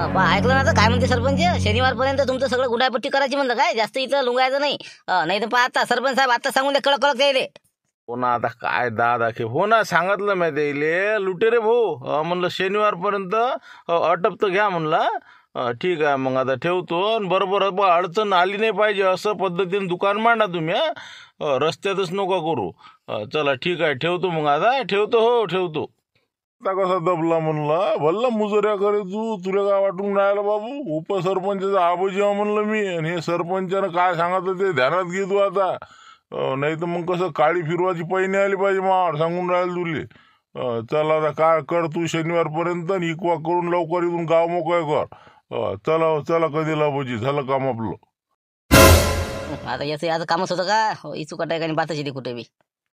ऐकलं ना तर काय म्हणते सरपंच, शनिवारपर्यंत तुमचं सगळं गुंडापट्टी करायची म्हणलं काय, जास्त इथं लुंगायचं नाही. नाही तर पहा आता सरपंच साहेब आता सांगून दे, कळक कळक द्यायले. हो ना, आता काय दादा की हो ना, सांगितलं मी त्याले लुटेरे भाऊ, म्हणलं शनिवारपर्यंत अटप तर घ्या म्हणलं. ठीक आहे मग आता ठेवतो. आणि बरोबर अडचण आली नाही पाहिजे असं पद्धतीने दुकान मांडा तुम्ही. रस्त्यातच नका करू. चला ठीक आहे, ठेवतो मग. आता ठेवतो, हो ठेवतो. आता कसा दबला म्हणला, भल्ला मुजऱ्या करे तुला काय वाटून राहिला बाबू? उपसरपंचाचा आबोजी म्हणलं मी, आणि हे सरपंचानं काय सांगत ते ध्यानात घे तू आता. नाही तर मग कसं काळी फिरवाची पैनी आली पाहिजे मार, सांगून राहिलं तुले. चला आता काय कर तू शनिवारपर्यंत, इकवा करून लवकर इथून गाव मोकळं कर. चला चला, कधी लाभोजी झालं काम आपलं. आता याचं कामच होतं का, इचू कटाय का बाताची ते कुठे बी.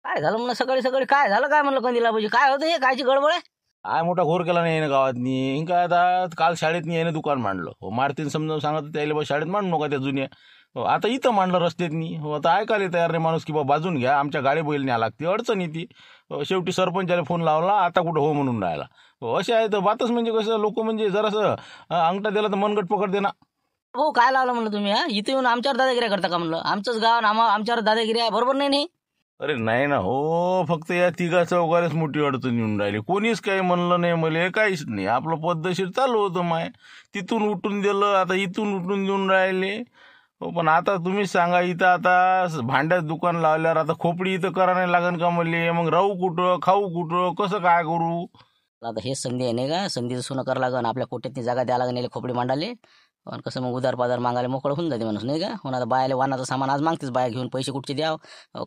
काय झालं म्हणलं सकाळी सकाळी, काय झालं काय म्हणलं कंदीला पाहिजे, काय होतं हे कायची गडबड आहे? काय मोठा घोर केला नाही गावातनी. काय आता काल शाळेत याने दुकान मांडलं. हो मारतीन समजावून सांगत त्याला बा शाळेत मांडू नका त्या जुन्या. आता इथं मांडलं रस्त्यातनी. हो आता ऐकायला तयार नाही माणूस की बा बाजून घ्या, आमच्या गाडी बैल न्या लागते, अडचण येते. शेवटी सरपंचाला फोन लावला, आता कुठं हो म्हणून राहिला. असे आहे तर बातच म्हणजे कसं, लोक म्हणजे जरासं अंगठा दिला तर मनगट पकडते ना. हो काय लावलं म्हणलं तुम्ही, इथे येऊन आमच्यावर दादागिरी करता का म्हणलं? आमचंच गाव आमच्यावर दादागिरी आहे, बरोबर नाही नाही? अरे नाही ना हो, फक्त या तिघा चौघालाच मोठी अडचण येऊन राहिली. कोणीच काही म्हणलं नाही मला, काहीच नाही. आपलं पद्धतशीर चालू होतं माय. तिथून उठून दिलं, आता इथून उठून देऊन राहिले. हो पण आता तुम्ही सांगा, इथं आता भांड्यात दुकान लावल्यावर आता खोपडी इथं करा नाही लागन का म्हणले? मग राहू कुठं, खाऊ कुठं, कसं काय करू? आता हेच संधी आहे नाही का, संधीचं सोनं करावं लागन, आपल्या कोट्यातनी जागा द्यावं लागेल खोपडी मांडाले. पण कसं मग उदार पादार मागायला मोकळं होऊन जाते माणूस नाही का. म्हणून आता बायाला वाहनाचं सामान आज मागतेच, बाया घेऊन पैसे कुठचे द्याव,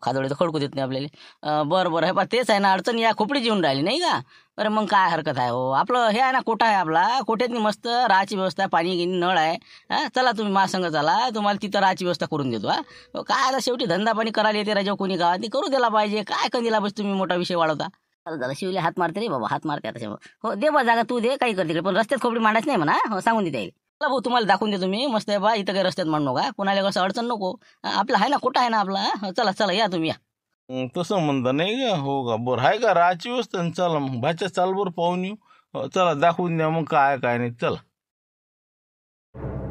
खादोडे तर खडकू देत नाही आपल्याला. बरं बरं, हे पा तेच आहे ना अडचण, या खोपडीची येऊन राहिली नाही का. बरं मग काय हरकत आहे हो, आपलं हे आहे ना कोटा आहे आपला, कोट्यातनी मस्त राहायची व्यवस्था आहे, पाणी गिनी नळ आहे. चला तुम्ही माझ्या चला, तुम्हाला तिथं राहायची व्यवस्था करून देतो. काय आता शेवटी धंदा पाणी करायला येते राजा, कोणी गावात करू दिला पाहिजे. काय कंदीला बस तुम्ही मोठा विषय वाढवता. झालं शिवले हात मारते रे बाबा, हात मारते आता. हो दे बा जागा, तू दे काही करते, पण रस्त्यात खोपडी मांडायच नाही म्हणा. हो सांगून देते चला भाऊ, तुम्हाला दाखवून देतो मी मस्त आहे बा, इथं काही रस्त्यात मांडू नका, कोणाला कसं अडचण नको. आपला आहे ना कोटा आहे ना आपला. चला चला या तुम्ही या. तसं म्हणता नाही का? हो का, बरं आहे का राहायची व्यवस्था? चला मग भाच्या चाल बरं पाहून येऊ. चला दाखवून द्या मग काय काय नाही, चला.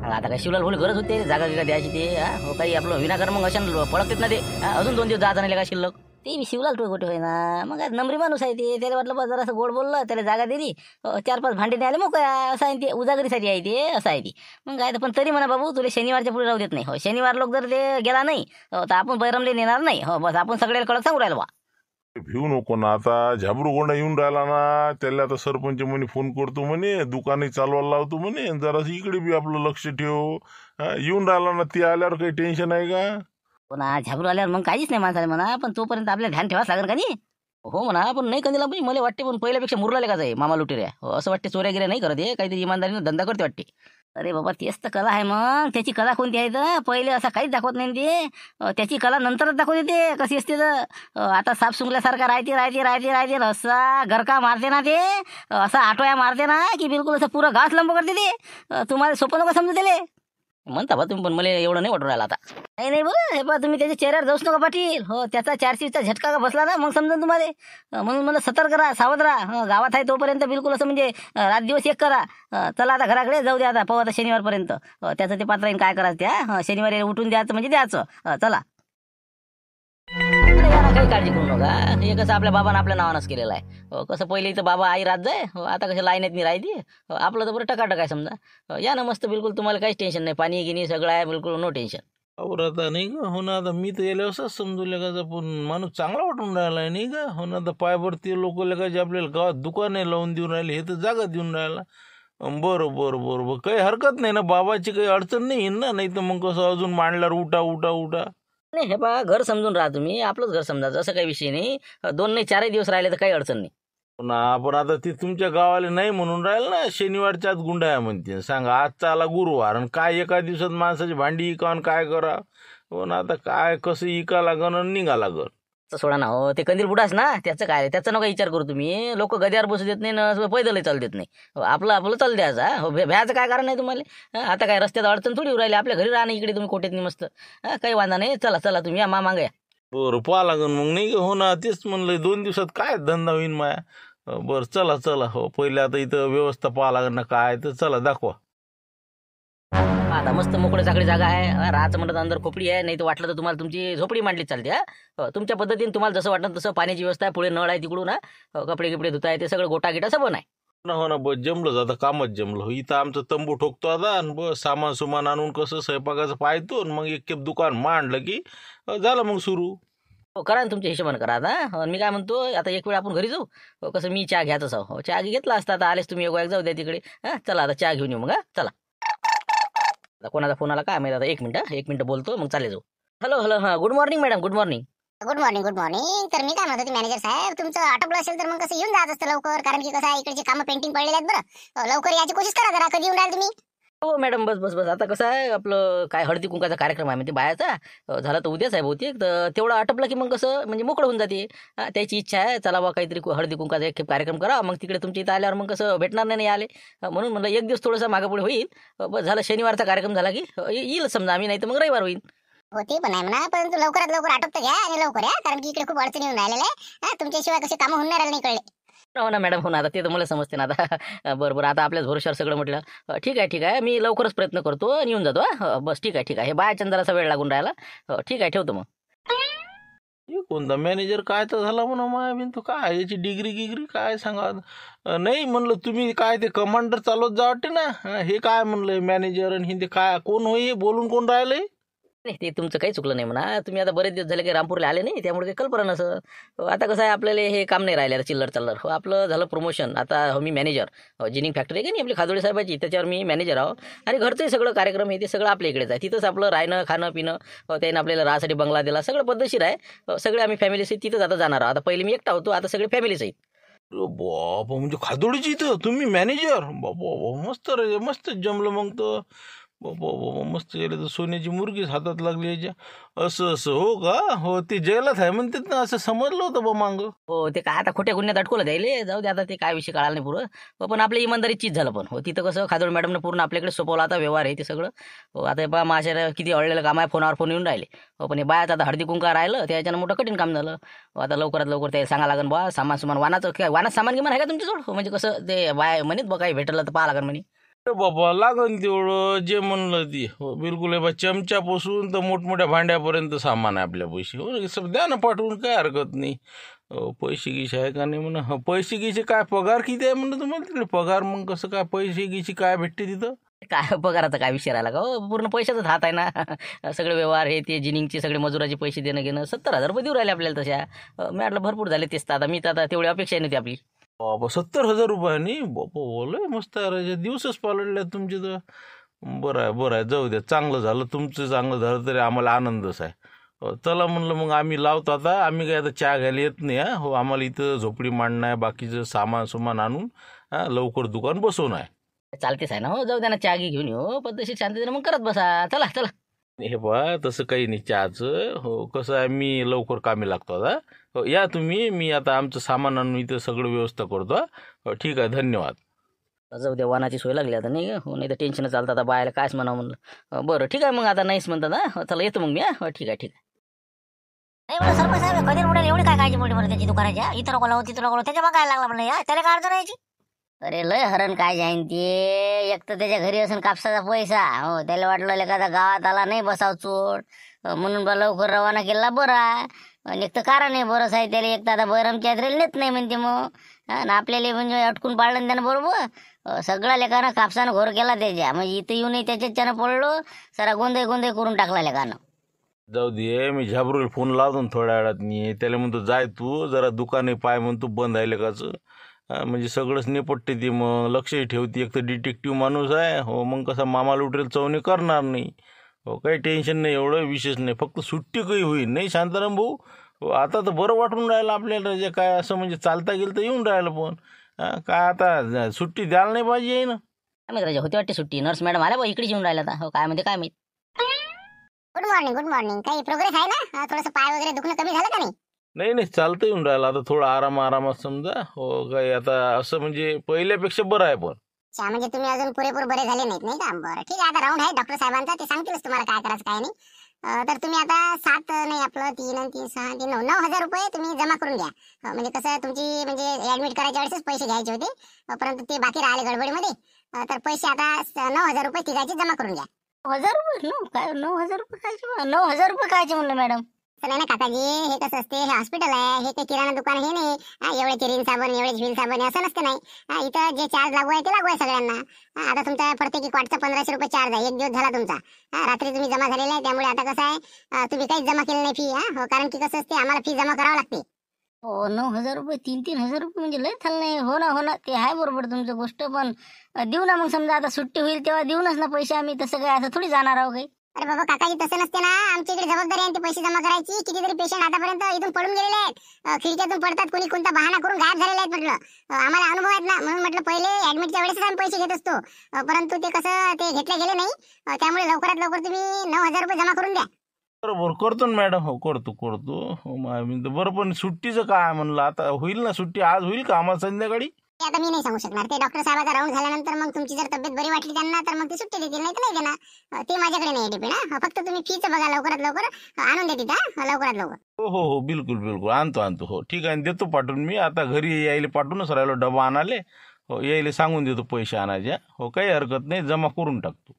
आता काय शिवलाल बोल गरज होते जागा गिगा द्यायची ते. हो काही आपलं विनाकारण मग अशा पळकतेत ना ते. अजून 2 दिवस जायचं नाही का शिल्लक. ते मी शिवलाल तो कुठे होईना, मग आज नंबरी माणूस आहे ते, त्याला वाटलं बस जरासं गोड बोललं, त्याला जागा दिली. 4-5 भांडे न्यायला मग असं आहे ते, उजागरीसाठी आहे ते, असं आहे ते. मग काय पण तरी म्हणा बाबू, तुला शनिवारच्या पुढे राहू देत नाही. हो शनिवार लोक जर ते गेला नाही तर आपण बैरमले नेणार नाही. हो बस आपण सगळ्याला कडक सांगू राहिलो बा. भिवू नको ना, आता झाबरू गोंडा येऊन राहिला ना, त्याला आता सरपंच म्हणे फोन करतो म्हणे, दुकानही चालवायला लावतो म्हणे, जरासं इकडे बी आपलं लक्ष ठेव. येऊन राहिला ना, ती आल्यावर काही टेन्शन आहे का? पुन्हा झाबरू आल्यावर मग काहीच नाही माणसाने म्हणा, पण तोपर्यंत आपल्याला ध्यान ठेवाच लागेल का नाही. हो म्हणा, पण नाही कंदीला म्हणजे मला वाटते, पण पहिल्यापेक्षा मुरलाले का जाई मामा लुटेऱ्या. हो असं वाटते, चोऱ्या गिऱ्या नाही करत, काहीतरी इमानदारीनं धंदा करते वाटते. अरे बाबा तेच तर कला आहे, मग त्याची कला कोणती आहे तर पहिले असं काहीच दाखवत नाही ते. त्याची कला नंतरच दाखवते ते कशी असते तर. आता साप सुंगल्यासारखा राहते राहते राहते राहते, असा गरका मारते ना ते, असा आटोया मारते ना की बिलकुल असं पुरं घास लंब करते ते. तुम्हाला सोपं नको समजू त्याले म्हणता बा तुम्ही, पण मला एवढं नाही वाटून राहिलं आता. नाही नाही बरं, हे बा तुम्ही त्याच्या चेहऱ्यावर जाऊच नका पाटील. हो त्याचा 400चा झटका का बसला ना, मग समजा तुम्हाला. म्हणून मला सतर्क राहा, सावध राहा. गावात आहे तोपर्यंत बिलकुल असं म्हणजे रात दिवस एक करा. चला आता घराकडे जाऊ द्या, आता पाहू आता शनिवारपर्यंत. त्याचं ते पात्र काय करायचं त्या, शनिवारी उठून द्यायचं म्हणजे द्यायचं. चला काही काळजी करू नका, हे कसं आपल्या बाबानं आपल्या नावानंच केलेलं आहे. कसं पहिले इथं बाबा आई राहत जाय, आता कसं लाईनीत नाही राहते. आपलं तर बरं टकाटक आहे समजा. या ना मस्त, बिलकुल तुम्हाला काहीच टेन्शन नाही, पाणी गिनी सगळं आहे, बिलकुल नो टेन्शन. अहो आता नाही का, हो ना, आता मी तर यायला असंच समजूले का, पण माणूस चांगला वाटून राहिलाय नाही का. हो ना, आता पायवरती लोक लगायचे आपल्याला गावात दुकाने लावून देऊन राहिले, हे तर जागा देऊन राहिला. बरं बरं बरं बरं, काही हरकत नाही ना, बाबाची काही अडचण नाही ना. नाही तर मग कसं अजून मांडल्यावर उठा उठा उठा. नाही हे बघा, घर समजून राहा तुम्ही, आपलंच घर समजायचं, असं काही विषय नाही. 2 नाही 4 दिवस राहिले तर काही अडचण नाही. ना पण आता ती तुमच्या गावाला नाही म्हणून राहील ना, शनिवारच्या आत गुंडा आहे म्हणते. सांगा आजचा आला गुरुवार, आणि काय एका दिवसात माणसाची भांडी इकावून काय करा. हो ना, आता काय कसं इका लागन आणि निघा लागन. सोडा ना हो, ते कंदील बुडास ना, त्याचं काय, त्याचा नका विचार करू तुम्ही. लोक गद्यावर बसू देत नाही ना, पैदलही चालू देत नाही. आपलं आपलं चालू द्यायचा. हो भ्याचं काय कारण नाही तुम्हाला. आता काय रस्त्यात अडचण थोडी राहिली, आपल्या घरी राहणं इकडे तुम्ही कोट्यात मस्त. काही वांधा नाही, चला चला तुम्ही या मागे या. बरं पाहा लागन मग नाही का. हो ना, तेच म्हणलं 2 दिवसात काय धंदा होईन माया. बरं चला चला, हो पहिले आता इथं व्यवस्था पाहा लागन ना काय, तर चला दाखवा. आता मस्त मोकळी चाकडी जागा आहे. राहायचं म्हणलं तर अंदर खोपडी आहे, नाही तर वाटलं तर तुम्हाला तुमची झोपडी मांडली चालते. तुमच्या पद्धतीने तुम्हाला जसं वाटलं तसं पाण्याची व्यवस्था आहे, पुढे नळ आहे तिकडून. कपडे गिपडे धुता येते, सगळं गोटा गिटा सबन आहे. हो ना बस जमलं आता कामच जमलं. इथं आमचं तंबू ठोकतो आता आणि बस सामान सुमान आणून कसं स्वयंपाकाचं पाहतो आणि मग एक खेप दुकान मांडलं की झालं मग सुरू. करा ना तुमच्या हिशोबाने करा आता. मी काय म्हणतो, आता एक वेळ आपण घरी जाऊ. कसं मी चहा घ्यायचं असावं, चहा घेतला असता. आता आलेच तुम्ही एक जाऊ द्या तिकडे. चला आता चहा घेऊन येऊ मग. चला आता कोणाचा फोन आला काय माहिती. आता एक मिनिट बोलतो मग चालेल जाऊ. हॅलो हॅलो, हां good morning madam, good morning. Good morning good morning. तर मी काय म्हणत होते मॅनेजर साहेब, तुमचं आटोपलं असेल तर मग कसं येऊन जात असतं लवकर, कारण की कसं आहे इकडचे कामं पेंटिंग पडलेले आहेत. बरं लवकर याची कोशिश करा जरा. कधी येऊन राहिले तुम्ही? हो मॅडम, बस बस बस. आता कसं आहे, आपलं काय हळदी कुंकाचा कार्यक्रम आहे म्हणजे बायाचा. झाला तर उद्याच आहे बहुतेक. तर तेवढं आटपलं की मग कसं म्हणजे मोकळं होऊन जाते. त्याची इच्छा आहे, चला बा काहीतरी हळदी कुंकाचा एक कार्यक्रम करा. मग तिकडे तुमच्या इथं आल्यावर मग कसं भेटणार नाही आले. म्हणून म्हणलं एक दिवस थोडंसं मागं पुढे होईल. बस झालं, शनिवारचा कार्यक्रम झाला की येईल समजा आम्ही, नाही तर मग रविवार होईल. हो ते पण आहे म्हणा, परंतु लवकरात लवकर आटोपतं घ्या आणि लवकर या, कारण की इकडे खूप अडचणी येऊन राहिलेल्या आहे. तुमच्याशिवाय कसे कामं होणार नाही कळले. हो ना मॅडम, हो ना. आता ते तर मला समजते ना आता. बरं बरं, आता आपल्याच भरोशावर सगळं म्हटलं. ठीक आहे ठीक आहे, मी लवकरच प्रयत्न करतो आणि येऊन जातो. बस ठीक आहे ठीक आहे. हे बाया जरासा वेळ लागून राहिला. ठीक आहे, ठेवतो मग. हे कोणता मॅनेजर काय तर झाला म्हणा माया बिन तो काय याची डिग्री गिग्री काय सांगा. नाही म्हणलं तुम्ही काय ते कमांडर चालवत जा वाटते ना. हे काय म्हणलं मॅनेजर आणि हिंदी काय कोण होई बोलून कोण राहिलंय. नाही ते तुमचं काही चुकलं नाही म्हणा. तुम्ही आता बरेच दिवस झाले काही रामपूरला आले नाही, त्यामुळे काही कल्पना नसं. आता कसं आहे, आपल्याला हे काम नाही राहिले आता चिल्लर चल्लर. आपलं झालं प्रमोशन. आता मी मॅनेजर जिनिंग फॅक्टरी आहे की नाही आपली खादोळे साहेबाची, त्याच्यावर मी मॅनेजर आहो. आणि घरचंही सगळं कार्यक्रम हे ते सगळं आपल्या इकडेच आहे. तिथंच आपलं राहणं खाणं पिणं. त्यानं आपल्याला राहासाठी बंगला दिला, सगळं पद्धतशीर आहे. सगळे आम्ही फॅमिलीसहित तिथंच आता जाणार आहोत. आता पहिले मी एकटा होतो, आता सगळे फॅमिली सहित. बाबा म्हणजे खादोडीची इथं तुम्ही मॅनेजर. बाबा मस्त रे, मस्त जमलं मग तर. बाबा बाबा मस्त गेलं तर सोन्याची मुरगीच हातात लागली याच्या. असं असं हो का. हो ते जेलात आहे म्हणतात ना, असं समजलं होतं बा मांग. हो ते काय आता खोट्या गुन्ह्यात अटकवलं द्यायले, जाऊ दे आता. ते काय विषय कळाला नाही पुरं. पण आपल्या इमानदारीत चीज झालं. पण हो तिथं कसं खादोड मॅडमनं पूर्ण आपल्याकडे सोपवलं आता व्यवहार आहे ते सगळं. आता हे पहा माझ्या किती अडलेलं काम आहे, फोनावर फोन येऊन राहिले. पण हे बायाचं आता हळदी कुंका राहिलं, त्याच्यानं मोठं कठीण काम झालं. आता लवकरात लवकर ते सांगा लागेल बा. सामान सुमान वानाचं काय, वानात सामान गिमान आहे का तुमच्याजवळ? म्हणजे कसं ते बाय म्हणत बा काही भेटलं तर पाहा लागेल म्हणे. अरे बाबा लागन तेवढं जे म्हणलं ती. हो बिलकुल आहे बा. चमच्यापासून तर मोठमोठ्या भांड्यापर्यंत सामान आहे आपल्या पैसे. हो सब द्या ना पाठवून, काय हरकत नाही. पैसे गिसे आहे का नाही म्हणा. पैसे गिसे काय पगार किती आहे म्हणलं तुम्हाला तिकडे पगार. मग कसं काय पैसे गिसे काय भेटते तिथं. काय पगाराचा काय विषय राहिला का हो, पूर्ण पैशाचाच हात आहे ना. सगळे व्यवहार हे ते जिनिंगचे सगळे मजुराचे पैसे देणं घेणं 70,000 रुपये देऊ राहिले आपल्याला तशा. मी म्हटलं भरपूर झाले तेच तर. आता मी तर आता तेवढी अपेक्षा नव्हती आपली. बाबा 70,000 रुपयांनी. बाबा बोलय मस्त आहे. दिवसच पालटले तुमचे तर. बरं आहे बरं आहे, जाऊ द्या. चांगलं झालं तुमचं, चांगलं झालं तरी आम्हाला आनंदच आहे. चला म्हणलं मग आम्ही लावतो आता. आम्ही काय आता चहा घ्यायला येत नाही. हो आम्हाला इथं झोपडी मांडणं आहे, बाकीचं सामान सुमान आणून लवकर दुकान बसवणं आहे. चालतेच आहे ना हो, जाऊ द्या ना. चहा घेऊन येऊ पद्धतशीर शांततेने मग करत बसा. चला चला. हे बा तसं काही नाही चहाचं. हो कसं आहे मी लवकर कामी लागतो आता. हो या तुम्ही. मी आता आमचं सामान आणून इथं सगळं व्यवस्था करतो. हो ठीक आहे, धन्यवाद. जाऊ द्या, वानाची सोय लागली आता. नाही हो, नाही तर टेन्शन चालतं आता. बायला कायच म्हणावं म्हणलं. बरं ठीक आहे मग, आता नाहीच म्हणतात ना. चला येतो मग मी. हो ठीक आहे ठीक आहे. नाही म्हणलं सरपंच साहेब, कधी उडेल एवढी काय काळजी मोठी बरं त्याची दुकानाच्या. इथं नको लावू तिथं नको लावू, त्याच्या मग काय लागला म्हणलं या, त्याला काय अडचण यायची. अरे लय हरण काय जाईन ते. एक तर त्याच्या घरी असून कापसाचा पैसा. हो त्याला वाटलं एखादा गावात आला नाही बसाव चोट, म्हणून बा लवकर रवाना केला बरा. आणि एक तर कारण आहे बरंच आहे त्याला. एक तर आता बैरमच्या यात्रेला नेत नाही म्हणते मग. आणि आपल्याला म्हणजे अटकून पाळलं ना त्यानं बरोबर. सगळ्या लेकानं कापसानं घोर केला त्याच्या. म्हणजे इथं येऊनही त्याच्यानं पडलो. सारा गोंधळ गोंधळ करून टाकला लेकानं. जाऊ दे, मी झाबरूला फोन लावतो ना थोड्या वेळात. मी त्याला म्हणतो जाय तू जरा दुकाने पाय म्हणतो बंद आहे लेकाचं. म्हणजे सगळंच निपटते ती. मग लक्षही ठेवते. एक तर डिटेक्टिव्ह माणूस आहे. हो मग कसा मामा लुटेल चवणी करणार नाही. हो काही टेन्शन नाही, एवढं विशेष नाही. फक्त सुट्टी काही होईल नाही शांताराम भाऊ. हो आता तर बरं वाटून राहिलं आपल्याला. जे काय असं म्हणजे चालता गेलं तर येऊन राहिलं. पण काय आता सुट्टी द्यायला नाही पाहिजे ना. काय माहिती राजा, होती वाटते सुट्टी. नर्स मॅडम आल्या बा इकडे येऊन राहिला आता. हो काय म्हणते काय माहिती. Good morning good morning. काही प्रोग्रेस आहे ना? थोडंसं पाय वगैरे दुखणं कमी झालं का नाही? नाही नाही चालतं येऊन राहिलं आता. थोडं आरामात समजा. हो काही आता असं म्हणजे पहिल्यापेक्षा बरं आहे. पण अच्छा, म्हणजे तुम्ही अजून पुरेपूर बरे झाले नाहीत नाही का? बरं ठीक आहे. आता राऊंड आहे डॉक्टर साहेबांचा, ते सांगतीलच तुम्हाला काय करायचं काय नाही. तर तुम्ही आता 7 नाही आपलं 3 आणि 3 6 3 9,000 रुपये तुम्ही जमा करून घ्या. म्हणजे कसं तुमची म्हणजे ऍडमिट करायच्या वेळेसच पैसे घ्यायचे होते, परंतु ते बाकी राहिले गडबडीमध्ये. तर पैसे आता 9,000 रुपये तिघाचे जमा करून घ्या. ₹9,000 काय 9,000 कायचे 9,000 कायचे म्हणलं मॅडम. असं नाही ना काकाजी, हे कसं असते, हे हॉस्पिटल आहे, हे काही किराणा दुकान हे नाही. एवढे रिन साबण एवढे व्हील साबण आहे असं नसतं नाही. इथं जे चार्ज लागू आहे ते लागू आहे सगळ्यांना. आता तुमचा प्रत्येकी क्वाटचा ₹1,500 चार्ज आहे. एक दिवस झाला तुमचा. रात्री तुम्ही जमा झालेला आहे, त्यामुळे आता कसं आहे, तुम्ही काहीच जमा केलं नाही फी. हो, कारण की कसं असते, आम्हाला फी जमा करावं लागते. हो, ₹9,000 ₹3,000 म्हणजे लय झालं नाही. हो ना ते आहे बरोबर तुमचं गोष्ट, पण देऊ ना मग. समजा आता सुट्टी होईल तेव्हा देऊनच ना पैसे आम्ही. तसं काय असं थोडी जाणार आहो काही. अरे बाबा काकाजी, तसं नसते ना. आमच्या इकडे जबाबदारी आहे ते पैसे जमा करायची. कितीतरी पेशंट आतापर्यंत इथून पडून गेलेले आहेत. खिडक्यातून पडतात, कोणी कोणता बहाणा करून गायब झालेले आहेत म्हटलं. आम्हाला अनुभव आहेत ना, म्हणून म्हटलं पहिले ऍडमिटच्या वेळेस आम्ही पैसे घेत असतो. परंतु ते कसं ते घेतले गेले नाही. त्यामुळे लवकरात लवकर तुम्ही ₹9,000 जमा करून द्या. बरोबर करतो ना मॅडम. हो करतो. हो, मी तर बरं, पण सुट्टीचं काय म्हणलं, आता होईल ना सुट्टी? आज होईल का आम्हाला संध्याकाळी? ते आता मी नाही सांगू शकणार. ते डॉक्टर साहेबाचा राऊंड झाल्यानंतर मग तुमची जर तब्येत बरी वाटली त्यांना तर मग ते सुट्टी देतील, नाही तर नाही देणार. ते माझ्याकडे नाही डिपेंड. फक्त तुम्ही फीचं बघा, लवकरात लवकर आणून देतील लवकरात लवकर. हो, बिलकुल आणतो. हो ठीक आहे, देतो पाठवून. मी आता घरी यायला पाठवूनच राहिलो डबा आणाले. हो, यायला सांगून देतो पैसे आणायचे. हो, काही हरकत नाही, जमा करून टाकतो.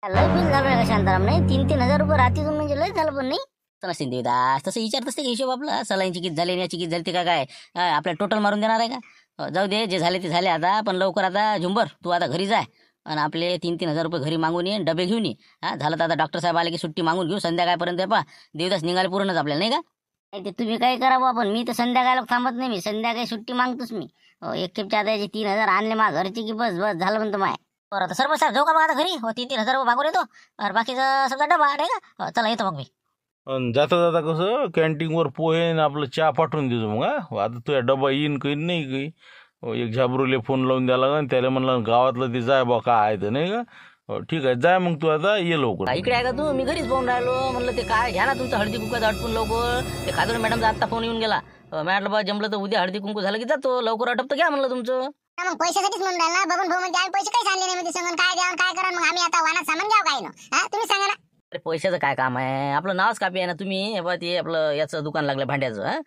लय बिल झालं का शांताराम? नाही ₹3,000 रात्रीतून म्हणजे लय झालं पण नाही. तसं नसते देवदास, तसं विचारत असते का हिशोब आपला? सलाईनची किती झाली, याची किती झाली, ते काय आपल्या टोटल मारून देणार आहे का? जाऊ दे, जे झाले ते झाले आता. पण लवकर आता झुंबर तू आता घरी जाय आणि आपले ₹3,000 घरी मागून ये, डबे घेऊन ये. झालं तर आता डॉक्टर साहेब आले की सुट्टी मागून घेऊ संध्याकाळपर्यंत. देवदास निघाले पूर्णच आपल्याला, नाही का? नाही ते तुम्ही काय करा बा, पण मी तर संध्याकाळला थांबत नाही. मी संध्याकाळी सुट्टी मागतोच मी. एक खेपच्या आता याचे 3,000 आणले मा घरचे की बस झालं म्हणतो माय. बरं, आता सर्व साहेब जाऊ का मग आता घरी? 3,000 मागून येतो आणि बाकीचं समजा डबा, नाही का? चला येतो मग मी. आणि जाता कसं कॅन्टीनवर पोहे न आपलं चहा पाठवून देतो मग. आता तुझ्या डबा येईन काही नाही काही. एक झाबरूले फोन लावून द्यायला लागेल, त्याला म्हणलं गावातलं ते जाय बा काय आहे तर, नाही का? ठीक आहे, जाय मग तू आता, ये लवकर. इकडे आहे का तू? मी घरीच पाहून राहिलो. म्हणलं ते काय घ्या ना तुमचं हळदी कुंकाचं आटपून लवकर. ते खादून मॅडमचा आत्ता फोन येऊन गेला. मॅडम बा जमलं तर उद्या हळदी कुंकू झालं की जातो. लवकर आटपतं घ्या म्हणलं तुमचं. मग पैशासाठीच म्हणून राहिला. बबन भाऊ म्हणजे आम्ही पैसे काही आणले नाही म्हणजे सांगून काय द्यावं काय करा. मग आम्ही आता वाहनात सामान घ्यावं काय ना? तुम्ही सांगा ना. अरे पैशाचं काय काम आहे? आपलं नावच कापी आहे ना तुम्ही. हे बा ते आपलं याचं दुकान लागलं भांड्याचं.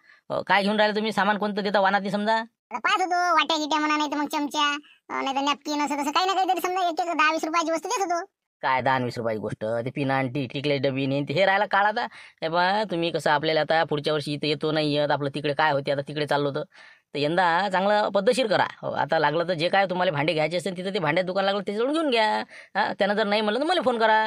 काय घेऊन राहिलं तुम्ही? सामान कोणतं देता वाहनात समजा? पाहत होतो वाट्या गिट्या म्हणा, नाही तर मग चमच्या, नाही तर नॅपकिन, असं तसं काही ना काहीतरी समजा एक 10-20 रुपयाची वस्तू देत होतो. काय 10-20 रुपयाची गोष्ट? ते पिना आणि टिकले डबी नाही हे राहायला काळ. आता हे बा तुम्ही कसं आपल्याला आता पुढच्या वर्षी इथं येतो नाही येत, आपलं तिकडे काय होते, आता तिकडे चाललो होतं तर यंदा चांगलं पद्धतशीर करा. आता लागलं तर जे काय तुम्हाला भांडे घ्यायचे असेल तिथं ते भांड्यात दुकान लागलं त्याच्याकडून घेऊन घ्या. त्यानं जर नाही म्हणलं तर मला फोन करा.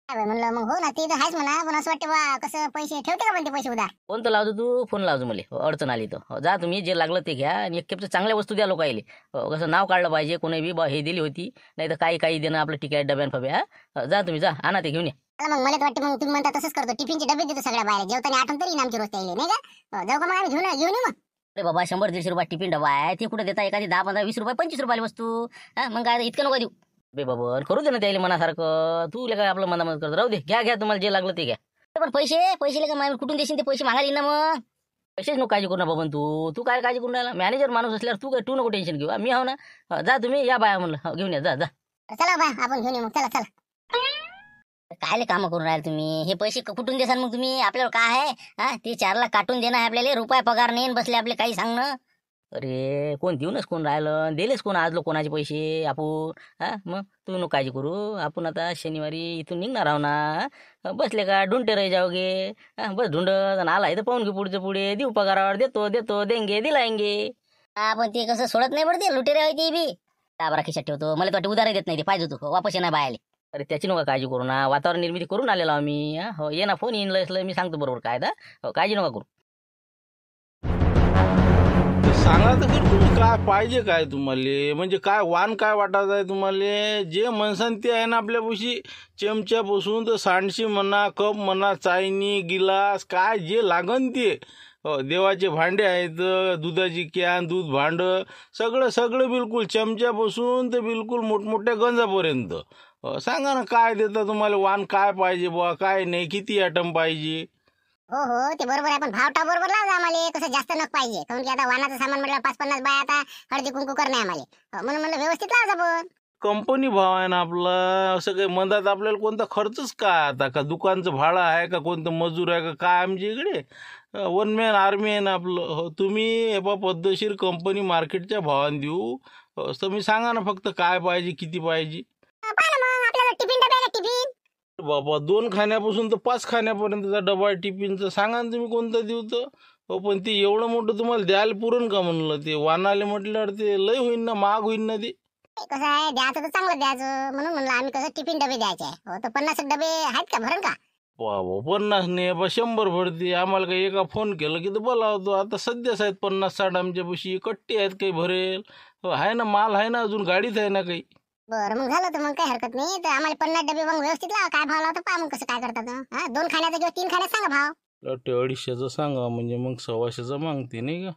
म्हणलं मग हो ना, ते तर आहेच म्हणा. पण असं वाटतं बा कसं पैसे ठेवते का पण ते पैसे उधार? फोन तर लावतो तू, फोन लावतो मला. अडचण आली तर जा तुम्ही, जे लागलं ते घ्या आणि एक खेपचं चांगल्या वस्तू द्या लोकायले. कसं नाव काढलं पाहिजे कोणी बी, बा हे दिली होती, नाही तर काही देणं आपलं तिकीट डब्यान फब्या. जा तुम्ही, जा आणा ते घेऊन या. मग मला वाटतं मग तुम्ही म्हणता तसंच करतो. टिफिनचे डबे देतो सगळ्या बाहेर. जेवताना आठवण तरी आमची रोज येईल, नाही का? जाऊ का मग आम्ही घेऊन येऊ मग. अरे बाबा 100-150 रुपये टिफिन डबा आहे, ते कुठे देता? एखादी 10-15-20 रुपये 25 रुपयाला वस्तू. मग काय इतकं नको देऊ बे बाबा. करू दे ना त्याला मनासारखं. तू काय आपलं मनामध्ये करतो? राहू दे, घ्या तुम्हाला जे लागलं ते घ्या. पण पैसे का कुठून देशील? ते पैसे मागायला ना मग. पैसेच नको काळजी करू ना बाबा. तू काय काळजी करून राहिला? मॅनेजर माणूस असल्यावर तू नको टेन्शन घेऊ. मी आहो ना. जा तुम्ही या बाया म्हणलं, घेऊन या. जा चला बा आपण घेऊन येऊ मग. चला. कायले काम करून राहिले तुम्ही? हे पैसे कुठून देसान मग तुम्ही? आपल्याला काय आहे? ते 4 लाख काटून देणं आहे आपल्याला. रुपया पगार नाही बसले आपले काही सांगणं. अरे कोण देऊनच कोण राहिलं, दिलेच कोण आज कोणाचे पैसे आपण. मग तुम्ही नको काळजी करू. आपण आता शनिवारी इथून निघणार आहो ना. बसले का ढुंढते रही जाओगे. बस ढुंढत आला इथं पाहून घेऊ पुढचं पुढे. देऊ पगारावर, देतो देंगे दिलायंगे. पण ते कसं सोडत नाही पडते, लुटेरे आहे ते बी. बरा खिशात ठेवतो. मला वाटतं उधार देत नाही ते, पाहिजे तू वापस येणार बायले. अरे त्याची नका काळजी करू ना. वातावरण निर्मिती करून आलेलो आम्ही. हो ये ना, फोन येईन लसलं मी सांगतो बरोबर काय. काळजी नका करू. सांगा तर कर तुम्ही, काय पाहिजे काय तुम्हाला? म्हणजे काय वाण काय वाटत आहे तुम्हाला? जे म्हणसान ते आहे ना आपल्यापाशी. चमच्यापासून तर सांडशी म्हणा, कप म्हणा, चायनी गिलास, काय जे लागन ते. देवाचे भांडे आहेत, दुधाची कॅन, दूध भांडं, सगळं बिलकुल. चमच्यापासून तर बिलकुल मोठमोठ्या गंजापर्यंत. सांगा ना काय देता तुम्हाला? वाण काय पाहिजे बुवा, काय नाही, किती आयटम पाहिजे? हो ते बरोबर आहे. पण भावटा बरोबर लावा आम्हाला. कसं जास्त नक पाहिजे, कारण की आता वाहनाचं सामान म्हटलं 5-50 बाय आता हळदी कुंकू करणे आम्हाला. म्हणून म्हणलं व्यवस्थित लावा पण. कंपनी भाव आहे ना आपला. असं काही मंदात आपल्याला कोणता खर्चच काय? आता का दुकानचं भाडं आहे का, कोणतं मजूर आहे का काय आमच्या इकडे? 1 मॅन आर्मी आहे ना आपलं. तुम्ही हे पद्धतशीर कंपनी मार्केटच्या भावाने देऊ. तुम्ही सांगा ना फक्त काय पाहिजे, किती पाहिजे. पाहा ना मग आपल्याला टिफिन डबे आहे, टिफिन बाबा 2 खाण्यापासून तर 5 खाण्यापर्यंतचा डबा टिफिनचा सांगा ना तुम्ही कोणता देऊ तर. हो पण ते एवढं मोठं तुम्हाला द्यायला पुरण का म्हणलं, ते वानाले म्हटल्यावर ते लय होईन ना, महाग होईन ना ते. कसं आहे द्यायचं तर चांगलं द्यायचं म्हणून म्हणलं आम्ही कसं टिफिन डबे द्यायचे आहे. हो तर 50 डबे आहेत का भरण का? बाबा 50 नाही बा 100 भरते. आम्हाला काही एका फोन केलं की तर बोलावतो. आता सध्याच आहेत 50-60 आमच्यापाशी, कट्टी आहेत काही भरेल. हो आहे ना, माल आहे ना, अजून गाडीत आहे ना काही. बरं मग झालं तर मग काही हरकत नाही. तर आम्हाला 50 डबे मग व्यवस्थित लावा. काय भाव लावतो पहा मग कसं काय करतात. हा 2 खाण्याचा किंवा 3 खाण्याचा सांगा भाव. ते 250चं सांगा म्हणजे मग 125चं मागते नाही का.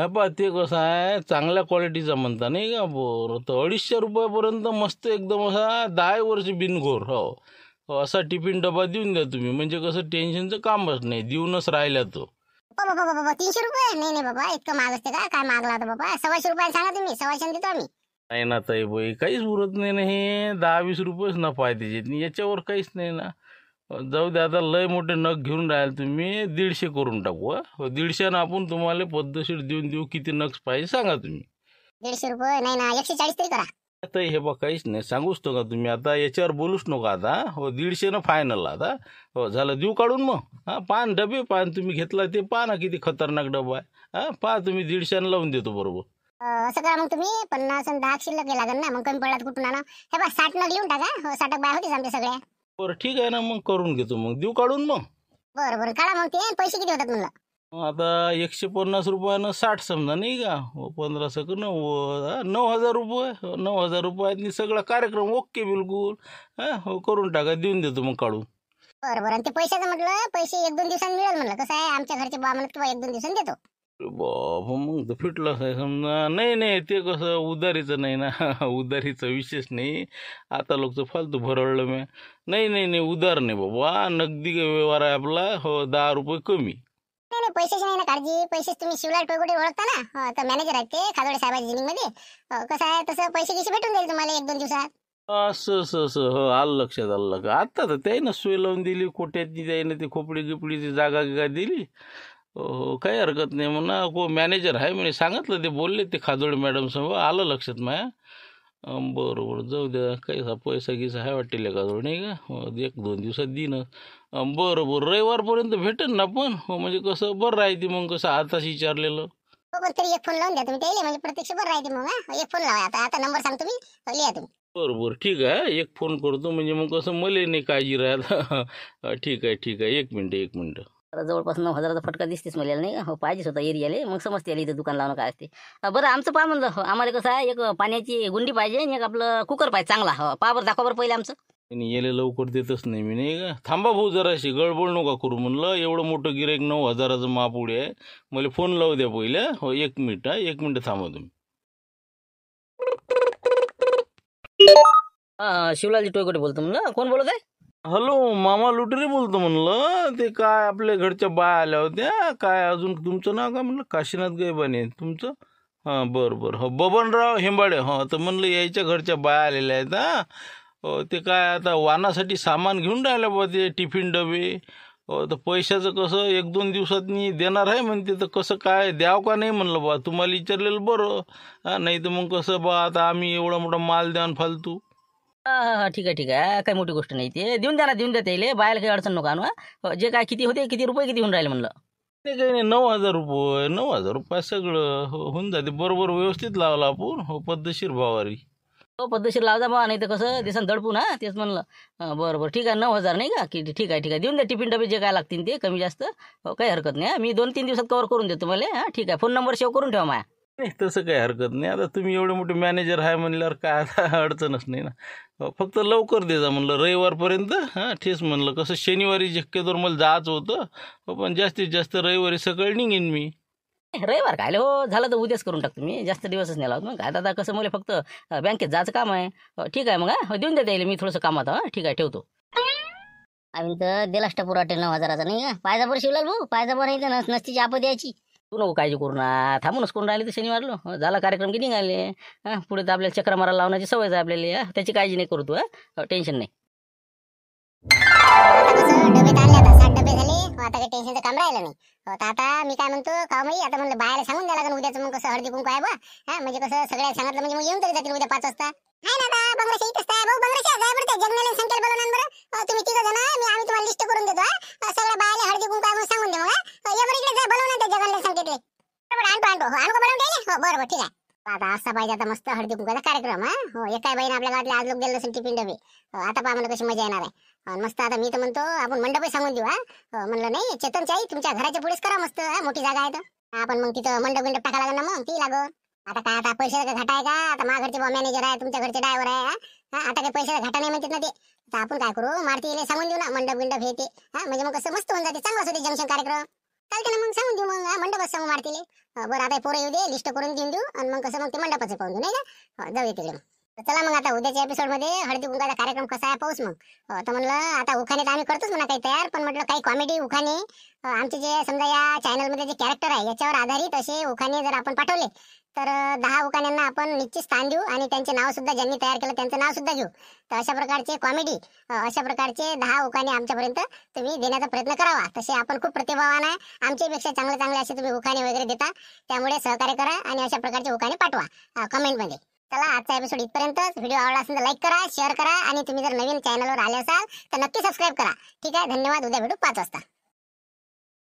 हे पहा ते कसं आहे, चांगल्या क्वालिटीचा म्हणता नाही का. बरं तर 250 रुपयापर्यंत मस्त एकदम असा 10 वर्ष बिनघोर हो असा टिफिन डबा देऊन द्या तुम्ही. म्हणजे कसं टेन्शनचं कामच नाही, देऊनच राहिल्या तो. बाबा बाबा बाबा 300 रुपये? नाही नाही बाबा इतकं महाग असते का? काय मागला होता बाबा? 125 रुपयाला सांगा तुम्ही, 125 देतो आम्ही. नाही ना ताई बाई, काहीच उरत नाही ना. हे 10-20 रुपयेच नफा आहे त्याच्यात, याच्यावर काहीच नाही ना. जाऊ दे आता, लय मोठे नग घेऊन राहाल तुम्ही. 150 करून टाकू. 150 आपण तुम्हाला पद्धतशीर देऊ. किती नग पाहिजे सांगा तुम्ही. 150 रुपये नाही ना, 140 तरी करा. आता हे बा काहीच नाही, सांगूच नका तुम्ही. आता याच्यावर बोलूच नका आता. 150 फायनल आता. झालं, देऊ काढून मग. पान डबे पान तुम्ही घेतला ते पहा ना, किती खतरनाक डबा आहे. पहा तुम्ही 150 लावून देतो बरोबर. असं करा मग तुम्ही 50 आणि 10 शिल्लक लागेल ना. मग कमी पडला कुठून आणा. हे बा 60 नग लिहून टाका. 60 बाय होतीच आमच्या सगळ्या. बरं ठीक आहे ना, मग करून घेतो. मग देऊ काढून मग. बरं बरं काढा मग. ते पैसे किती होतात म्हणलं? आता 150 रुपयानं 60 समजा नाही का. 15 सकं 9,000 रुपये. 9,000 रुपयातनी सगळा कार्यक्रम ओके बिलकुल. करून टाका, देऊन देतो मग काढून. बरं बरं. आणि ते पैशाचं म्हटलं पैसे 1-2 दिवसांनी मिळेल म्हणलं. कसं आहे आमच्या घरचे बा म्हणत किंवा 1-2 दिवसांनी देतो. बाबा मग तर फिटलंच आहे समजा. नाही ते कसं उधारीचं नाही ना. उधारीचा विशेष नाही. आता लोकचं फालतू भरवलं मी. नाही उधार नाही बाबा, नगदी व्यवहार आहे आपला. 10 रुपये कमी. नाही नाही पैशाची नाही ना काळजी. पैसे तुम्ही शिवलाल टोयगोटे ओळखता ना. तर मॅनेजर आहेत ते खादोडे साहेबांच्या जिनिंगमध्ये. कसं आहे तसं पैसे गिसे भेटून जाईल तुम्हाला 1-2 दिवसात. असं आलं लक्षात आलं का. आता तर त्यानं सोय लावून दिली कोट्याची. त्यानं ती खोपडी गिपडीची जागा दिली. काही हरकत नाही म्हणा. मॅनेजर आहे म्हणे, सांगितलं ते बोलले ते खादोडे मॅडम समोर. आलं लक्षात माया. बरोबर जाऊ द्या. काही पैसा गिसा आहे वाटेल का जोड नाही का. 1-2 दिवसात देईन. बरोबर रविवारपर्यंत भेटेल ना पण. म्हणजे कसं बरं राहते मग. कसं आताच विचारलेलं. हो पण तरी एक फोन लावून द्या तुम्ही त्याला. म्हणजे प्रत्यक्ष बरं राहते मग. एक फोन लावा. आता नंबर सांगतो मी, लिहा तुम्ही. बरोबर ठीक आहे, एक फोन करतो. म्हणजे मग कसं मला नाही काळजी राहत. ठीक आहे. एक मिनिट. तर जवळपास 9,000चा फटका दिसतेच मला नाही का. पाहिजेच होता एरियाले, मग समजते इथं दुकान लावणं काय असते. बरं आमचं पहा म्हणलं. आम्हाला कसं आहे, एक पाण्याची गुंडी पाहिजे आणि एक आपलं कुकर पाहिजे चांगला. पहा बरं, दाखवा बरं पहिले आमचं. आणि याला लवकर देतच नाही मी नाही का. थांबा भाऊ जराशी, गडबड नका करू म्हणलं. एवढं मोठं गिऱ्हाईक 9,000चं महापुढे आहे. मला फोन लावू द्या पहिले. 1 मिनिट थांबा तुम्ही. शिवलालजी टोयगोटे बोलतो म्हणलं. कोण बोलत आहे? हॅलो मामा लुटेरे बोलतो म्हणलं. ते काय आपल्या घरच्या बाया आल्या होत्या काय. अजून तुमचं नाव काय म्हणलं? काशीनाथ गैबाने तुमचं. बरं. बबनराव हेंबाडे. तर म्हणलं यायच्या घरच्या बाया आलेल्या आहेत. ते काय आता वानासाठी सामान घेऊन राहिलं बा, ते टिफिन डबे. तर पैशाचं कसं 1-2 दिवसात मी देणार आहे म्हणते. तर कसं काय द्याव का नाही म्हणलं बा. तुम्हाला विचारलेलं बरं. नाही तर मग कसं बा, आता आम्ही एवढा मोठा माल द्यान फालतू. ठीक आहे. काही मोठी गोष्ट नाही ते. देऊन द्या त्याला. बायला काही अडचण नका आणू. जे काय किती होते, किती रुपये किती होऊन राहिले म्हणलं. ते काही नाही 9,000 रुपये सगळं होऊन जाते. बरोबर व्यवस्थित लावला आपण. पद्धतशीर भावारी. पद्धतशीर लावजा बा, नाही तर कसं दिसन दडपून. तेच म्हणलं. बरं ठीक आहे. 9,000 नाही का. ठीक आहे. देऊन द्या टिफिन डबे जे काय लागतील ते कमी जास्त. काही हरकत नाही. मी 2-3 दिवसात कव्हर करून देतो मला. ठीक आहे. फोन नंबर सेव्ह करून ठेवा माया. नाही तसं काही हरकत नाही. आता तुम्ही एवढे मोठे मॅनेजर आहे म्हणल्यावर काय आता अडचणच नाही ना. फक्त लवकर दे जा म्हणलं रविवारपर्यंत. तेच म्हणलं कसं शनिवारी शक्यतोवर मला जायचं होतं. पण जास्तीत जास्त रविवारी सकाळी निघेन मी. रविवार काय हो, झालं तर उद्याच करून टाकतो मी. जास्त दिवसच नाही लावत. मग काय दादा कसं मला फक्त बँकेत जायचं काम आहे. ठीक आहे मग. देऊन द्या त्याला मी थोडंसं कामात. ठीक आहे ठेवतो. आम्ही तर दिलास टपूर वाटेल 9,000चा नाही का. पायजा बरं शिवलाल भाऊ, पायजा बरं नाही तर नसतीची आपद द्यायची. तू नको काळजी करू ना. थांबूनच कोण राहिले तर शनिवारलो. झाला कार्यक्रम की निघाले. पुढे तर आपल्याला चक्रा मारायला लावण्याची सवय आहे आपल्याला. त्याची काळजी नाही करू तू. टेन्शन नाही. आता कसं डबे तर आणले. आता 60 डबे झाले. आता काही टेन्शनचं काम राहिलं नाही. तर आता मी काय म्हणतो का माई, आता म्हणलं बाहेर सांगून द्यायला लागेल उद्याचं. मग कसं हळदी कुंकू आहे बा. म्हणजे कसं सगळ्या सांगितलं म्हणजे मग येऊन तरी जातील उद्या 5 वाजता. आहे ना बंगराशे इथंच आहे भाऊ, बंगराशे जाय बरं, त्या जगण्याला संख्याला बोलवणार बरं. तुम्ही तिघं जण आम्ही तुम्हाला लिस्ट करून देतो. सगळ्या बायाला हळदी कुंकू आपण सांगून देऊ. या बरं इकडे जा, बोलवणार त्या जगण्याला संख्येतले. बरोबर, आणतो हो, आणू का बोलवून द्यायला? हो बरोबर, ठीक आहे. आता असा पाहिजे आता मस्त हळदी कुंकाचा कार्यक्रम. हो, एकाही बाईने आपल्या गावातले आज लोक गेले नसेल टिफिन डबे. आता पहा म्हणलं कशी मजा येणार आहे. मस्त आता मी तर म्हणतो आपण मंडपही सांगून देऊ. म्हणलं नाही चेतनची आई तुमच्या घराच्या पुढेच करा मस्त, मोठी जागा आहे तर आपण मग तिथं मंडप टाका लागेल ना, मग ती लागल. आता काय आता पैशाचा घाटा आहे का? आता माझ्या घरचे मॅनेजर आहे, तुमच्या घरचे ड्रायव्हर आहे. आता काही पैशाचा घाटा नाही म्हणतात ना ते. आता आपण काय करू, मारतीला सांगून देऊ ना मंडप हे ते. म्हणजे मग कसं मस्त होऊन जाते, चांगला होते जंक्शन कार्यक्रम. चालते ना, मग सांगून देऊ मग मंडपच सांगू मारतीले. बरं आता पोरं येऊ दे, लिस्ट करून देऊन देऊ आणि मग कसं मग ते मंडपाचं पाहून देऊ, नाही का? जाऊ तिकडे मग. चला मग आता उद्याच्या एपिसोड मध्ये हळदी कुंकाचा कार्यक्रम कसा आहे पाहूच मग. तर म्हणलं आता उखाणे तर आम्ही करतोच म्हणा काही तयार, पण म्हटलं काही कॉमेडी उखाणे आमचे जे समजा या चॅनल मध्ये जे कॅरेक्टर आहे याच्यावर आधारित असे उखाणे जर आपण पाठवले तर 10 उखाण्यांना आपण निश्चित स्थान देऊ आणि त्यांचे नाव सुद्धा ज्यांनी तयार केलं त्यांचं नाव सुद्धा घेऊ. तर अशा प्रकारचे कॉमेडी, अशा प्रकारचे 10 उखाणे आमच्यापर्यंत तुम्ही देण्याचा प्रयत्न करावा. तसे आपण खूप प्रतिभावान आहे, आमच्यापेक्षा चांगले चांगले असे तुम्ही उखाणे वगैरे देता, त्यामुळे सहकार्य करा आणि अशा प्रकारचे उखाणे पाठवा कमेंटमध्ये. चला आजचा एपिसोड इथपर्यंतच. व्हिडिओ आवडला असेल तर लाईक करा, शेअर करा आणि तुम्ही जर नवीन चॅनलवर आले असाल तर नक्की सबस्क्राईब करा. ठीक आहे, धन्यवाद. उद्या भेटू 5 वाजता.